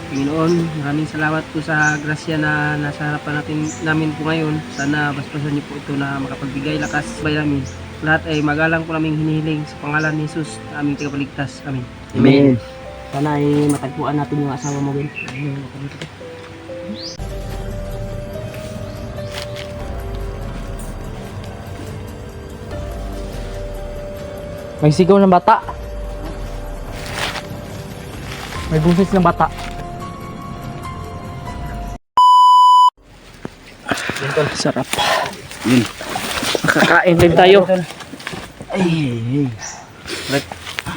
Panginoon, maraming salamat po sa grasya na nasa harapan namin po ngayon. Sana basbasan niyo po ito na makapagbigay lakas sa namin. Lahat ay magalang po naming hinihiling sa pangalan ni Jesus na aming tagapagligtas. Amen. Amen. Sana ay matagpuan natin yung asawa mo, Ben. May sigaw ng bata. May busis ng bata. Sarap. Yun. Makakain din tayo. Ay.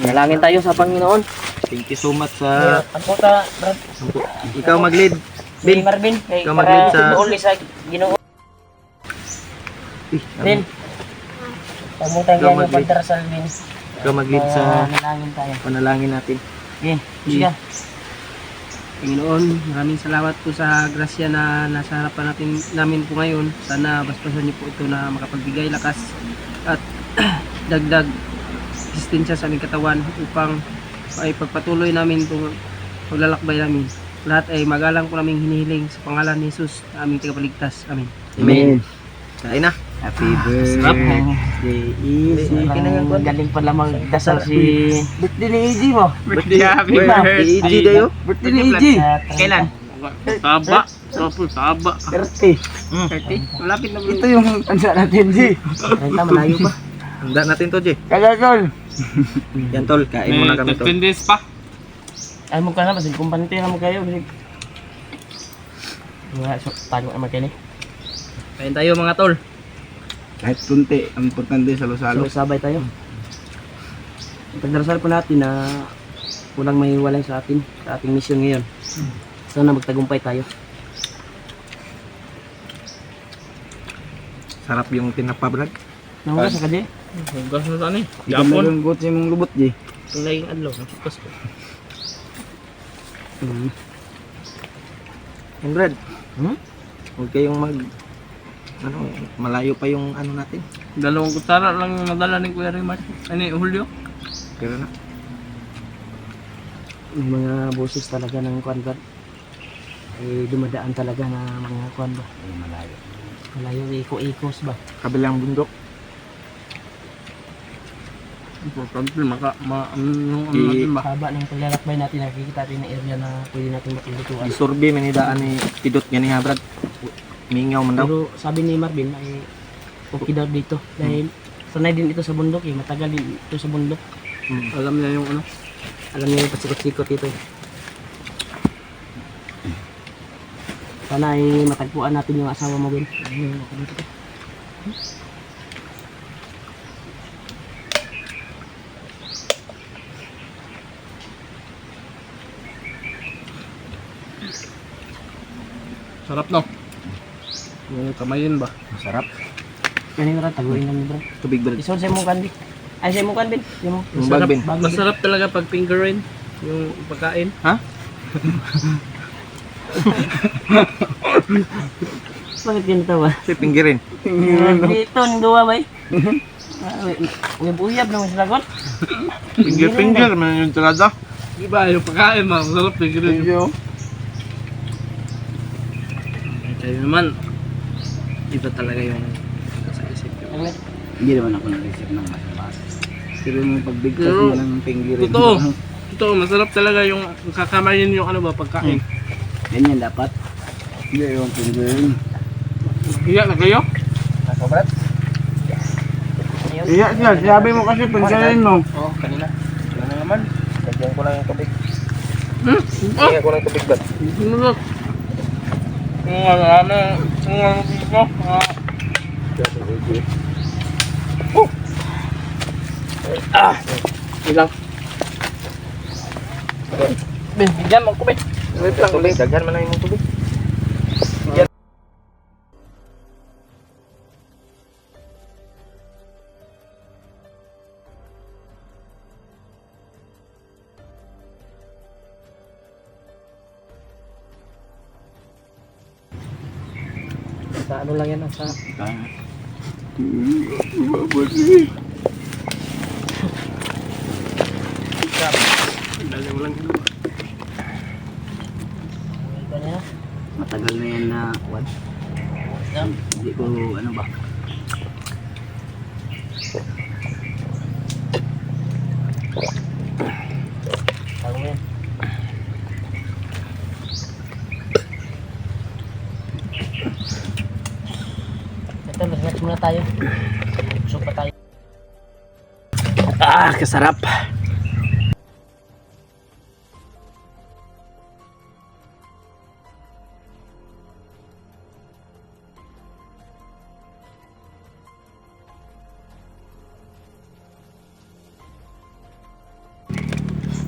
Nalangin tayo sa Panginoon. Thank you so much sa Ang puta, Brad. ikaw mag-lead. Ben Marvin. Kay Ikaw mag-lead sa- Doon sa Ginoo. Ben. Pamutan Ikaw yan yung mag-lead. pagdarasal, Ben. Ikaw mag-lead sa Manalangin tayo. panalangin natin. Okay, sige. Panginoon, maraming salamat po sa grasya na nasa harapan namin po ngayon. Sana basbasan niyo po ito na makapagbigay lakas at dagdag resistensya sa aming katawan upang ay pagpatuloy namin itong paglalakbay namin. Lahat ay magalang po naming hinihiling sa pangalan ni Jesus na aming tagapagligtas. Amen. Amen. Kain na. Happy birthday, Easy. Galing pala magdasal si birthday ni EJ mo. Birthday happy birthday dayo. Birthday ni EJ. Kailan? Taba. Taba. 30. 30. Malapit na Ito yung tanda natin, G. Renta, malayo pa. Handa natin to, Jay. Kagagol. Yan tol, kain muna kami tol. 15 days pa. Ay mo ka na, basig kumpante na mo kayo. Basig. Wala, so, tago naman kayo ni. Kain tayo mga tol. Kahit kunti, ang importante salo-salo. So, sabay tayo. Pagdarasal po natin na walang may walay sa atin, sa ating mission ngayon. Sana magtagumpay tayo. Sarap yung tinapa, Brad. Nahugas ka, Jay? Gas na saan eh. Ikaw Japon. malunggot sa imong lubot, G. Yung naging adlaw, nasukas ko. Yung Brad. Hmm? Huwag kayong malayo pa yung ano natin. Dalawang kutsara lang yung nadala ni Kuya Rimar. Ano Julio? Pero na. Yung mga boses talaga ng kwan ba? Eh, dumadaan talaga na mga kwan ba? Malayo. Malayo, iko-ikos ba? Kabilang bundok. Importante ano natin ba? Haba ng paglalakbay natin, nakikita natin na area na pwede natin mapindutuan. Isurbi manidaan ni Pidot yan ha, Brad. Mingaw man daw. Pero sabi ni Marvin ay okay daw dito dahil sanay din ito sa bundok eh, matagal din ito sa bundok. Alam niya yung ano. Alam niyo yung pasikot-sikot ito eh. Sana ay matagpuan natin yung asawa mo, Ben. Sarap no? Yung kamayin ba? Masarap. Ganun na rin, taguin namin, bro. Tubig, Brad. Ison sa imong kandi. Ay, sa imong kandi. Yung Yung bag, Ben. Masarap talaga pag fingerin yung pagkain. Bakit ganito ba? Si pinggirin. Dito, ng duwa ba eh? Uyab-uyab naman sila gon. Finger man yung tsagada. Di ba yung pagkain masarap fingerin. Kayo naman. Iba talaga yung sa isip ko. Hindi naman ako nag-isip ng masama. Pero yung pagbigkas Pero, mo ng pinggirin. Totoo. Totoo, masarap talaga yung kakamayin yung ano ba pagkain. Ganyan dapat. Hindi yung pinggirin. Hiya na kayo? Ako, Brad. Iya siya, sabi mo kasi pinggirin mo. Oo, kanina. Ano naman? Lagyan ko lang yung tubig. Oh, Kaya ko ng tubig, Brad. sunod. Yung ano, yung ano dito. Ilang. Ben, bigyan mo ko, Ben. Wait lang, tubig. Daghan man na yung tubig. Sa ano lang yan, sa... Dali mo lang ginawa. Matagal na yan na what? Hindi ko ano ba? Tago mo yan. Ito, mag-relax muna tayo. Busog pa tayo. Ah, kasarap.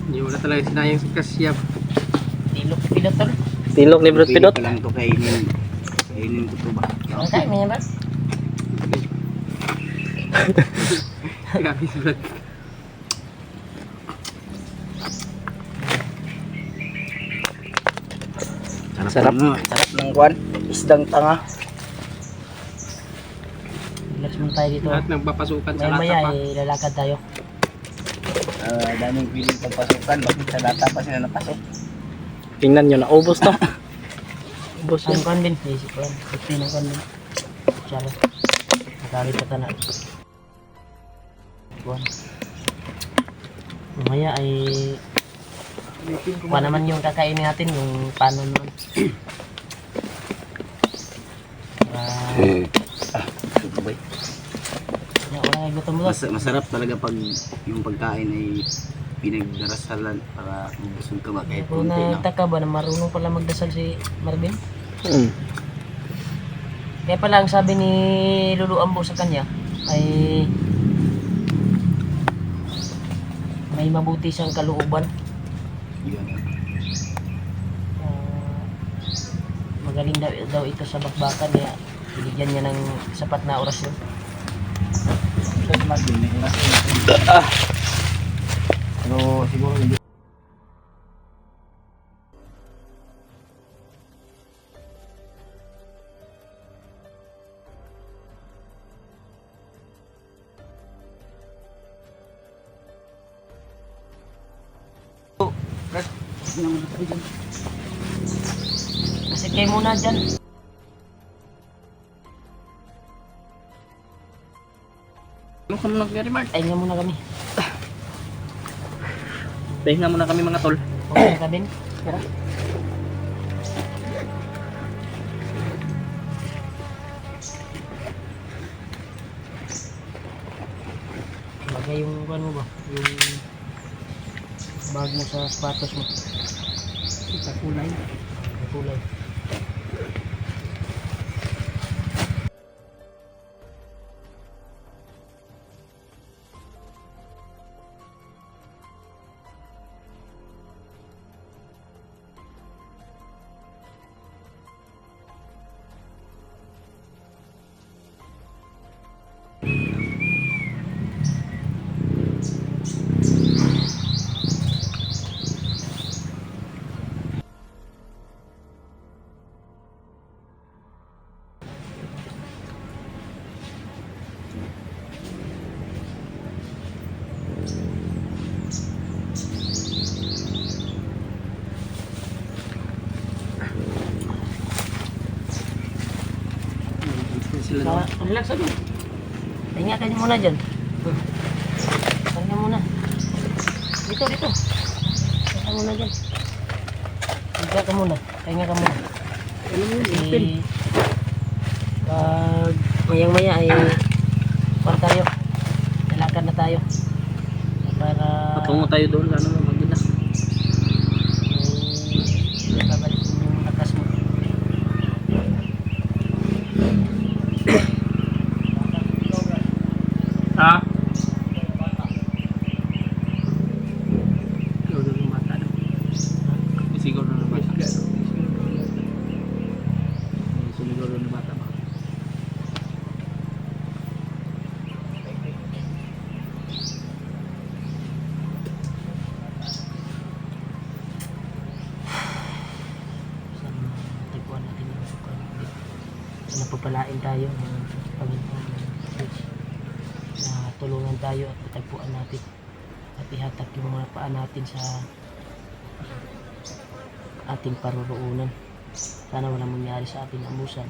Hindi wala talaga sinayang si Kasyap. Tilok pilot to. Tilok ni Brad Pili Pidot. ko lang to kainin. Kainin ko to ba? Ang kain mo yan ba? Grabe si Brad. Sarap. Sarap ng kwan. Isdang tanga. Relax muna tayo dito. Diba? Lahat nagpapasukan sa Maya lata pa. lalakad tayo. Daming piling pagpasukan. Bakit sa lata pa sila napasok? Tingnan nyo, naubos to. Ubos Ang yan. kan din, isip ko yan. Ito ng kan din. Tsara. Nakari pa ka na. Buwan. Mamaya ay pa naman yung kakainin natin, yung paano naman. Sabay. Wala gutom mo. Masarap talaga pag yung pagkain ay pinagdarasalan para mabusog ka ba kahit Kung konti lang. nagtaka ba na marunong pala magdasal si Marvin? Mm. Kaya pala ang sabi ni Lulu Ambo sa kanya ay may mabuti siyang kalooban. Yun. Magaling daw ito sa bakbakan kaya binigyan niya ng sapat na orasyon. So, mas din, may oras yun. Pero siguro hindi. Kasi kayo muna dyan. Ano ka muna nangyari, Mark? Pahinga muna kami. Pahinga muna kami mga tol. Okay ka din? Tara. Bagay yung ano ba? Yung bag mo sa sapatos mo. Sa kulay. Kulay. Sila doon. Relax ako. Pahinga ka muna dyan. Pahinga muna. Dito. Pahinga muna dyan. Pahinga ka muna. Pahinga ka muna. Kasi pag mayang-maya ay par tayo. Lalakad na tayo. Para Patungo tayo doon. Ano mo, maganda. ay babalik yung lakas mo. Ha? Siguro ng bata daw. Siguro ng bata. Siguro ng bata ba? Tagpuan natin yung sukan. Napapalain tayo ng Panginoon na tulungan tayo at matagpuan natin at ihatak yung mga paa natin sa ating paruroonan. Sana walang mangyari sa atin ang busan.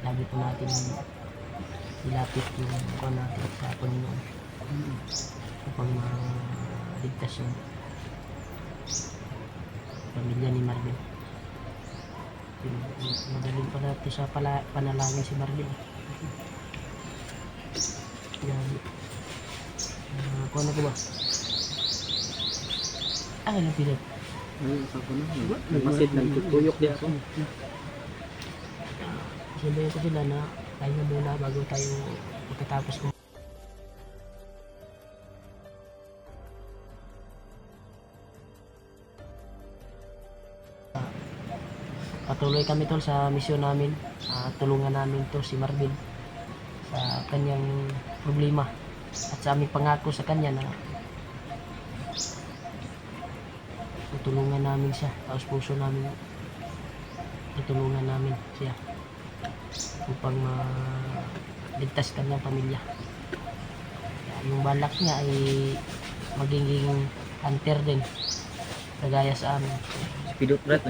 Lagi po natin ilapit yung mukha natin sa Panginoon upang maligtas yung pamilya ni Marvin. Magaling pa natin sa panalangin si Marvin. Yan. Kung ano ko ba? Ano lang pinag? Nagmasid, nagtutuyok di ako. Sabihin ko sila na tayo na muna bago tayo pagkatapos ko. Patuloy kami tol sa misyon namin. Tulungan namin to si Marvin sa kanyang problema at sa aming pangako sa kanya na tutulungan namin siya. Taos puso namin tutulungan namin siya upang maligtas kanyang pamilya. Yung balak niya ay magiging hunter din kagaya sa amin. Si Pidot Brad,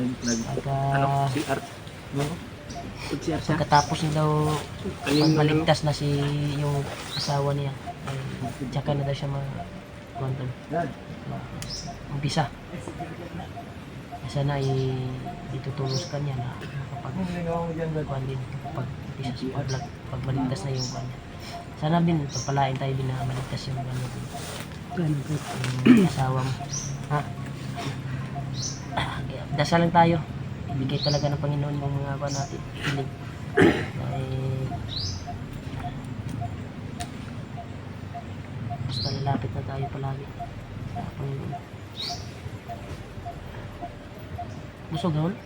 CR. CR siya. Pagkatapos niya daw maligtas na si yung asawa niya ay tsaka na daw siya umpisa. Sana ay itutulong sa kanya na makapag din pagmaligtas na yung kanya. Sana din pagpalain tayo din na maligtas yung yung asawa mo. Ha? Dasal lang tayo. Ibigay talaga ng Panginoon yung mga ba natin. Hilig. Basta lalapit na tayo palagi sa Panginoon. Busog Raul?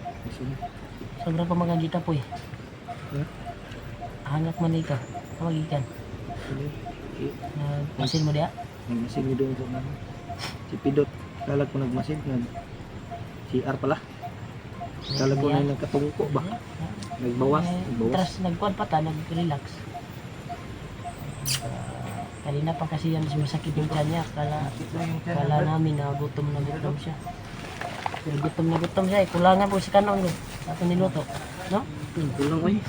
Sobrang pamagagita po eh. Hangat man dito. Pamagikan. Masin mo diya? Nagmasid mo doon sa mga. Si Pidot, kalag ko nagmasid. CR pala. Kalag ko na yung nagkatungko ba? Nagbawas. Tapos nagkuhan pa ta, nag-relax. Kanina pa kasi yan masakit yung tiyan niya. Kala namin na gutom siya. Pero gutom siya eh. Kulangan po si Kanon eh. Ato niluto. No? Kulang ko eh.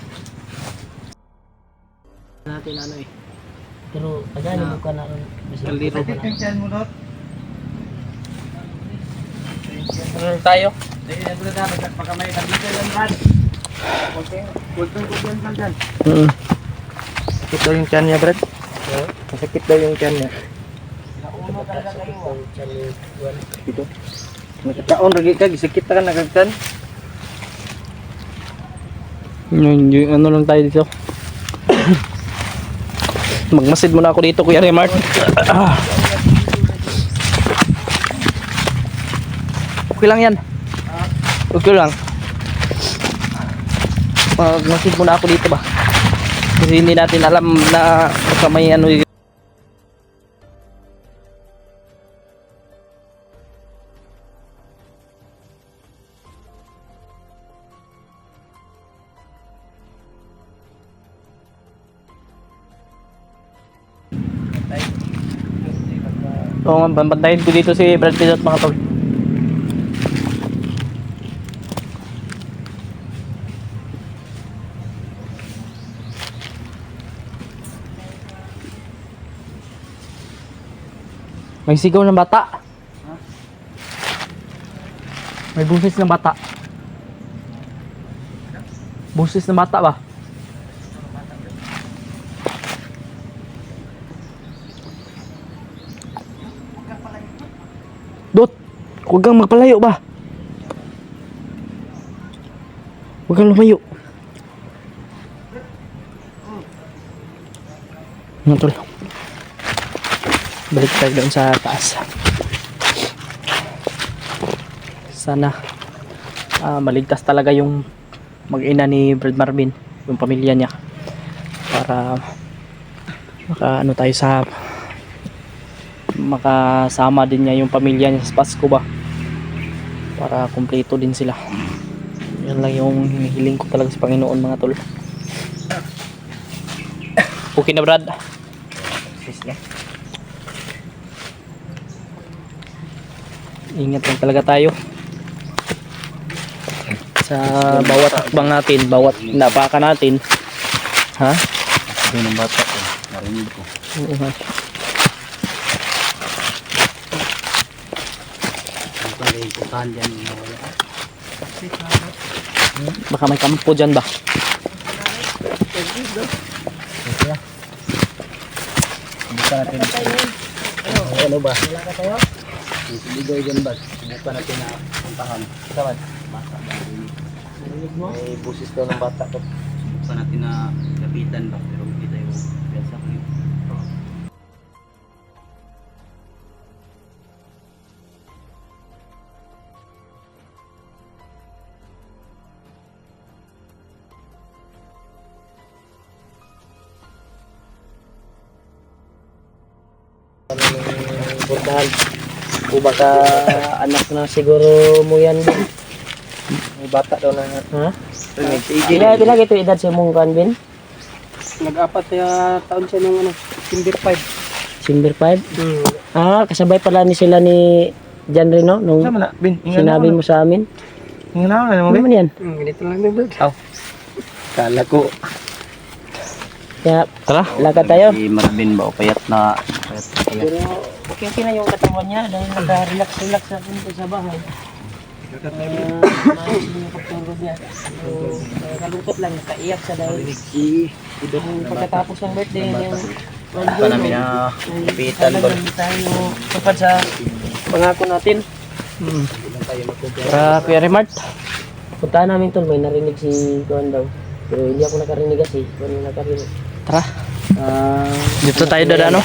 Natin ano eh. Pero tagani mo ka na ron. Kaldito. Ano tayo? Sakit daw yung tiyan niya, Brad. Masakit daw yung tiyan niya. Ito. Nagkataon lagi ka, gisakit ka nagkagtan. Yung ano lang tayo dito. Magmasid muna ako dito, Kuya Remart. Okay lang yan. Okay lang. Magmasid muna ako dito ba. Kasi hindi natin alam na baka may ano yun. So, bantayin ko dito si Brad Pitt at mga tol. May sigaw ng bata. May busis ng bata. Busis ng bata ba? Dot, huwag kang magpalayo ba? Huwag kang lumayo. Mga tol. Balik tayo doon sa taas. Sana maligtas talaga yung mag-ina ni Brad Marvin, yung pamilya niya, para ano tayo sa makasama din niya yung pamilya niya sa Pasko ba, para kumpleto din sila. Yan lang yung hinihiling ko talaga sa Panginoon, mga tol. Okay na, Brad? Ingat lang talaga tayo. sa bawat hakbang natin, bawat napaka natin. Ha? Doon ang bata ko. Narinig ko. Oo ha. Ang pala yung pukahan dyan. Nawala. Baka may kampo dyan ba? Subukan natin. Ano ba? Yung siligay dyan ba? Subukan natin na puntahan. Kaman. Bata ba? May busis daw ng bata ko. Subukan natin na lapitan ba? Pero hindi tayo biasa ko yun. Puntahan. O baka anak na siguro mo yan din. May bata daw na. Ha? Nagtigil. Pila ito edad sa mong kan Ben? Nag-apat taon siya nung ano, December 5. December 5? Ah, kasabay pala ni sila ni Jan Reno nung Sama na, Bin. sinabi mo sa amin. Ingin na Ano mo, Bin. man yan? Ganito lang din, Brad. Kala ko. Kaya Tara. lakad tayo. Si Marvin ba? O payat na. Pero okay na yung katawan niya dahil naka-relax na dito sa bahay. Maayos din yung pagtulog niya. So, kalungkot lang, nakaiyak siya dahil yung pagkatapos ng birthday yung Pa namin na lapitan ba? Talagang hindi tayo tupad sa pangako natin. Tara, Kuya Remart. Puntahan namin tol, may narinig si Kuan daw. Pero hindi ako nakarinig kasi, Kuan yung nakarinig. Tara. Dito tayo dadaan, no?